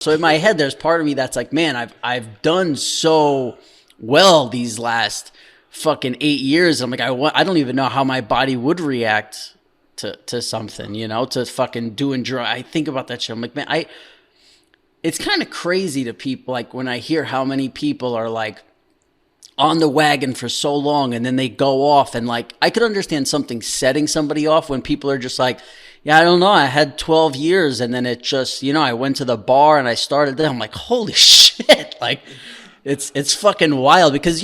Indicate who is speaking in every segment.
Speaker 1: So in my head, there's part of me that's like, man, I've done so well these last fucking 8 years. I'm like, I don't even know how my body would react to something, to fucking doing drug. I think about that shit. I'm like, man, it's kind of crazy to people. Like when I hear how many people are like on the wagon for so long and then they go off, and like I could understand something setting somebody off when people are just like, yeah, I don't know, I had 12 years and then it just, I went to the bar and I started there. I'm like, holy shit. Like it's fucking wild because,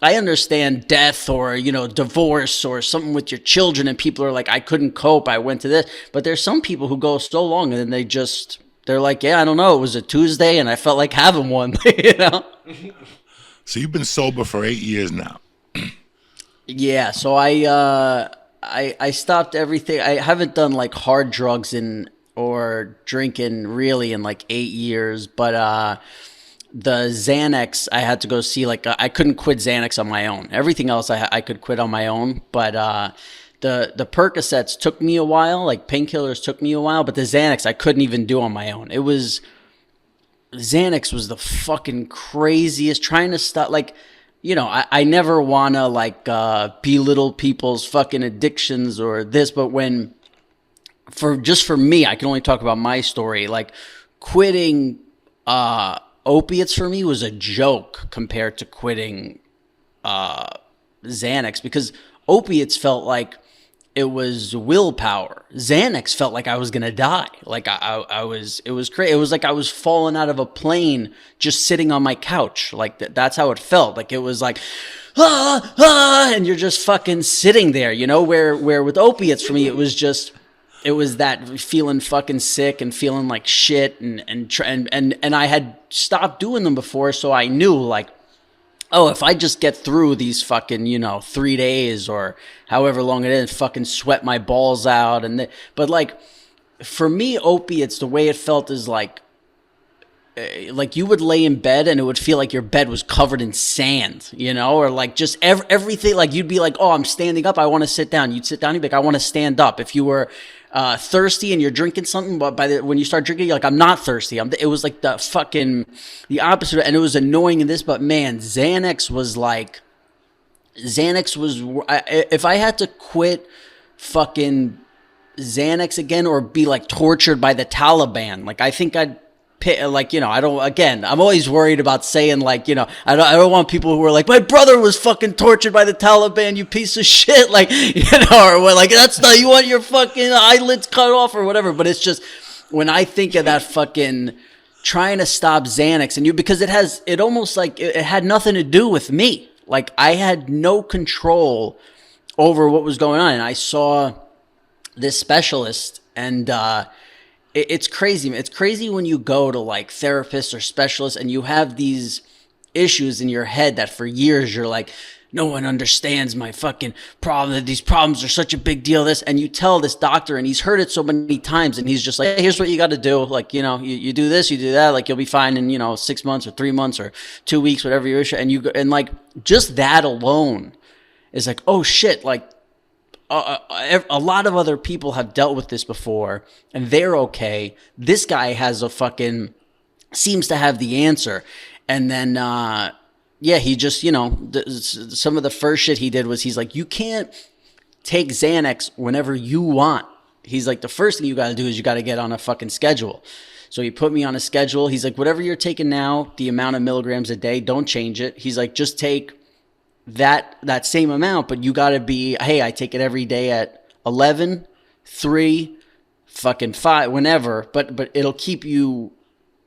Speaker 1: I understand death or, divorce or something with your children, and people are like, I couldn't cope, I went to this. But there's some people who go so long and then they're like, yeah, I don't know, it was a Tuesday and I felt like having one.
Speaker 2: So you've been sober for 8 years now.
Speaker 1: Yeah, so I stopped everything. I haven't done like hard drugs or drinking really in like 8 years, but the Xanax I had to go see. Like I couldn't quit Xanax on my own. Everything else I could quit on my own, but the Percocets took me a while. Like painkillers took me a while, but the Xanax I couldn't even do on my own. Xanax was the fucking craziest. Trying to stop, like, I never want to like belittle people's fucking addictions or this, but for me, I can only talk about my story. Like quitting opiates for me was a joke compared to quitting Xanax, because opiates felt like it was willpower. Xanax felt like I was gonna die. Like it was crazy. It was like I was falling out of a plane just sitting on my couch. Like that's how it felt. Like it was like, and you're just fucking sitting there, where with opiates for me, it was that feeling fucking sick and feeling like shit, and I had stopped doing them before, so I knew like, oh, if I just get through these fucking, 3 days or however long it is, fucking sweat my balls out. But like, for me, opiates, the way it felt is like you would lay in bed and it would feel like your bed was covered in sand, or like just everything. Like you'd be like, oh, I'm standing up, I want to sit down. You'd sit down, you'd be like, I want to stand up. If you were thirsty and you're drinking something, but when you start drinking, you're like, I'm not thirsty. It was like the opposite, and it was annoying in this. But man, Xanax was, if I had to quit fucking Xanax again or be like tortured by the Taliban, like I think I'd like, I don't, again, I'm always worried about saying like, I don't want people who are like, my brother was fucking tortured by the Taliban, you piece of shit. Like, or what, like, that's not, you want your fucking eyelids cut off or whatever. But it's just, when I think of that fucking trying to stop Xanax because it almost like it had nothing to do with me. Like I had no control over what was going on. And I saw this specialist, and, it's crazy. It's crazy when you go to like therapists or specialists and you have these issues in your head that for years you're like, no one understands my fucking problem. These problems are such a big deal. And you tell this doctor, and he's heard it so many times, and he's just like, hey, here's what you got to do. Like, you do this, you do that. Like you'll be fine in 6 months or 3 months or 2 weeks, whatever your issue. And like just that alone is like, oh shit, like. A lot of other people have dealt with this before and they're okay. This guy seems to have the answer. And then, he just, some of the first shit he did was he's like, you can't take Xanax whenever you want. He's like, the first thing you got to do is you got to get on a fucking schedule. So he put me on a schedule. He's like, whatever you're taking now, the amount of milligrams a day, don't change it. He's like, just take that same amount, but you gotta be, hey, I take it every day at 11, 3, fucking 5, whenever, but it'll keep you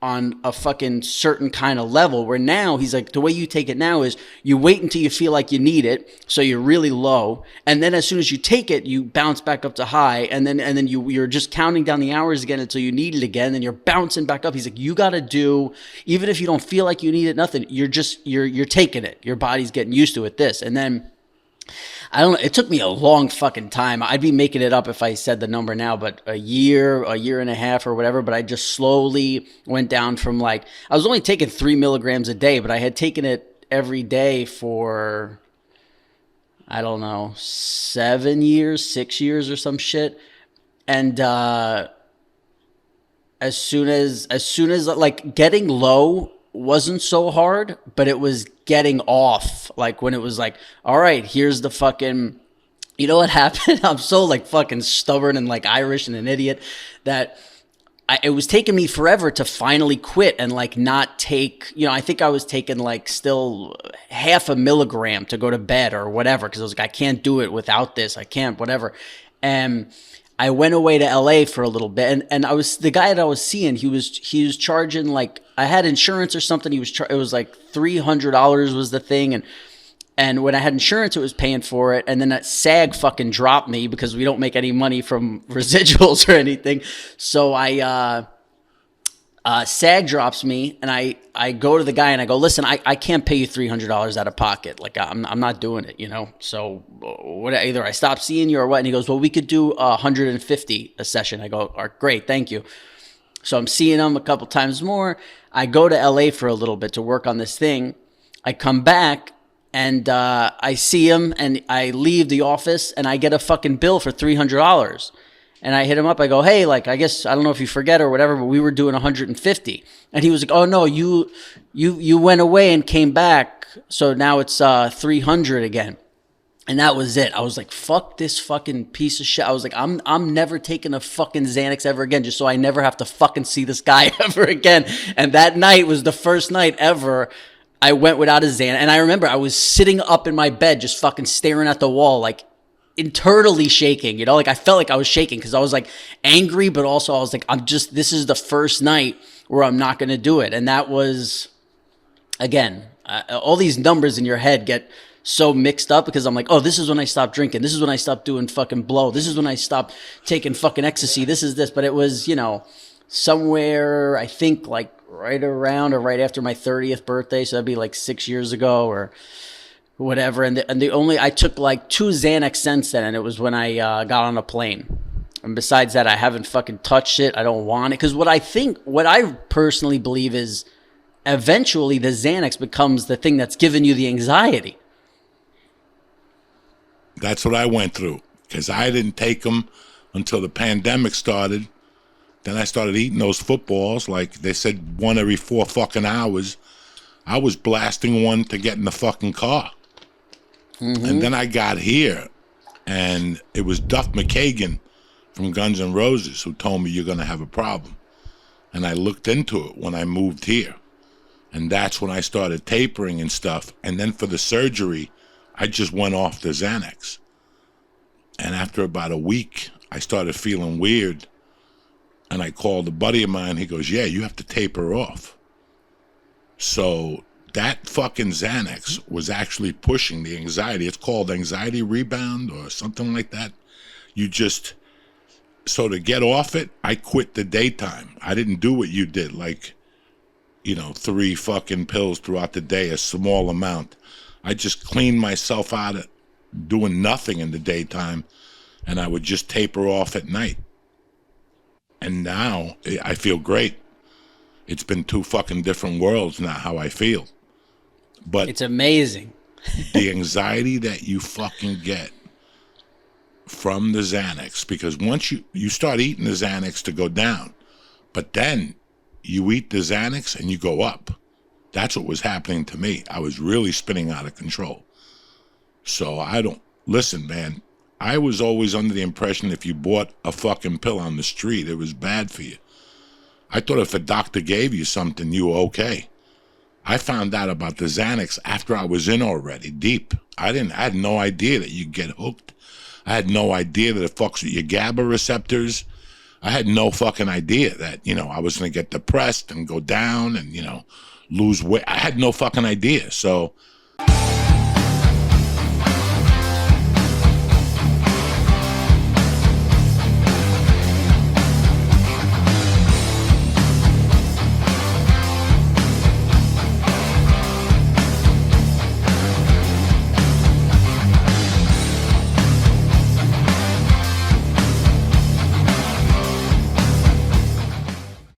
Speaker 1: on a fucking certain kind of level. Where now he's like, the way you take it now is you wait until you feel like you need it, so you're really low, and then as soon as you take it, you bounce back up to high, and then you're just counting down the hours again until you need it again, and you're bouncing back up. He's like, you gotta do, even if you don't feel like you need it, nothing, you're taking it, your body's getting used to it, and then I don't know. It took me a long fucking time. I'd be making it up if I said the number now, but a year and a half or whatever. But I just slowly went down from like, I was only taking 3 milligrams a day, but I had taken it every day for, I don't know, 7 years, 6 years or some shit. And as as like getting low wasn't so hard, but it was getting off. Like when it was like, all right, here's the fucking, you know what happened? I'm so like fucking stubborn and like Irish and an idiot that it was taking me forever to finally quit and like not take, I think I was taking like still half a milligram to go to bed or whatever. Cause I was like, I can't do it without this. I can't, whatever. And I went away to LA for a little bit, and I was the guy that I was seeing. He was charging like I had insurance or something. It was like $300 was the thing, and when I had insurance, it was paying for it. And then that SAG fucking dropped me because we don't make any money from residuals or anything. So SAG drops me, and I go to the guy and I go, listen, I can't pay you $300 out of pocket. Like I'm not doing it, So either I stop seeing you or what? And he goes, well, we could do 150 a session. I go, all right, great, thank you. So I'm seeing him a couple times more. I go to LA for a little bit to work on this thing. I come back and I see him, and I leave the office, and I get a fucking bill for $300. And I hit him up. I go, hey, like, I guess, I don't know if you forget or whatever, but we were doing 150. And he was like, oh, no, you went away and came back. So now it's 300 again. And that was it. I was like, fuck this fucking piece of shit. I was like, I'm never taking a fucking Xanax ever again, just so I never have to fucking see this guy ever again. And that night was the first night ever I went without a Xanax. And I remember I was sitting up in my bed just fucking staring at the wall, like, internally shaking, like I felt like I was shaking because I was like angry, but also I was like, this is the first night where I'm not going to do it. And that was, again, all these numbers in your head get so mixed up because I'm like, oh, this is when I stopped drinking. This is when I stopped doing fucking blow. This is when I stopped taking fucking ecstasy. This is this. But it was, somewhere, I think like right around or right after my 30th birthday. So that'd be like 6 years ago or whatever, and the only I took like 2 Xanax since then, and it was when I got on a plane. And besides that, I haven't fucking touched it. I don't want it because what I personally believe is eventually the Xanax becomes the thing that's giving you the anxiety.
Speaker 2: That's what I went through because I didn't take them until the pandemic started. Then I started eating those footballs, like they said, 1 every 4 fucking hours. I was blasting one to get in the fucking car. Mm-hmm. And then I got here, and it was Duff McKagan from Guns N' Roses who told me you're going to have a problem. And I looked into it when I moved here. And that's when I started tapering and stuff. And then for the surgery, I just went off the Xanax. And after about a week, I started feeling weird. And I called a buddy of mine. He goes, yeah, you have to taper off. So that fucking Xanax was actually pushing the anxiety. It's called anxiety rebound or something like that. So to get off it, I quit the daytime. I didn't do what you did, like, 3 fucking pills throughout the day, a small amount. I just cleaned myself out of doing nothing in the daytime, and I would just taper off at night. And now I feel great. It's been 2 fucking different worlds now how I feel. But
Speaker 1: it's amazing.
Speaker 2: The anxiety that you fucking get from the Xanax, because once you start eating the Xanax to go down, but then you eat the Xanax and you go up. That's what was happening to me. I was really spinning out of control. So listen, man, I was always under the impression if you bought a fucking pill on the street, it was bad for you. I thought if a doctor gave you something, you were okay. I found out about the Xanax after I was in already, deep. I had no idea that you get hooked. I had no idea that it fucks with your GABA receptors. I had no fucking idea that, I was going to get depressed and go down and, lose weight. I had no fucking idea. So